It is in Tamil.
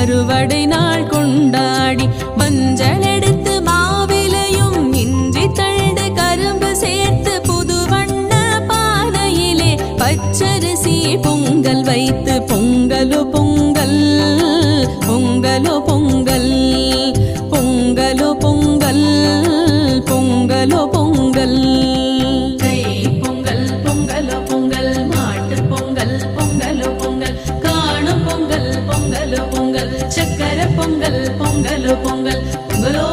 அறுவடை நாள் கொண்டாடி மஞ்சள் எடுத்து மாவிலையும் இஞ்சி தண்டு கரும்பு சேர்த்து புது வண்ண பானையிலே பச்சரிசி பொங்கல் வைத்து பொங்கலோ பொங்கல் பொங்கலோ பொங்கல் பொங்கலோ பொங்கல் பொங்கலோ பொங்கல் பொங்கல் பொங்கலோ பொங்கல் மாட்டு பொங்கல் பொங்கலோ பொங்கல் காணும் பொங்கல் பொங்கலோ பொங்கல் சக்கரை பொங்கல் பொங்கலோ பொங்கல் பொங்கலோ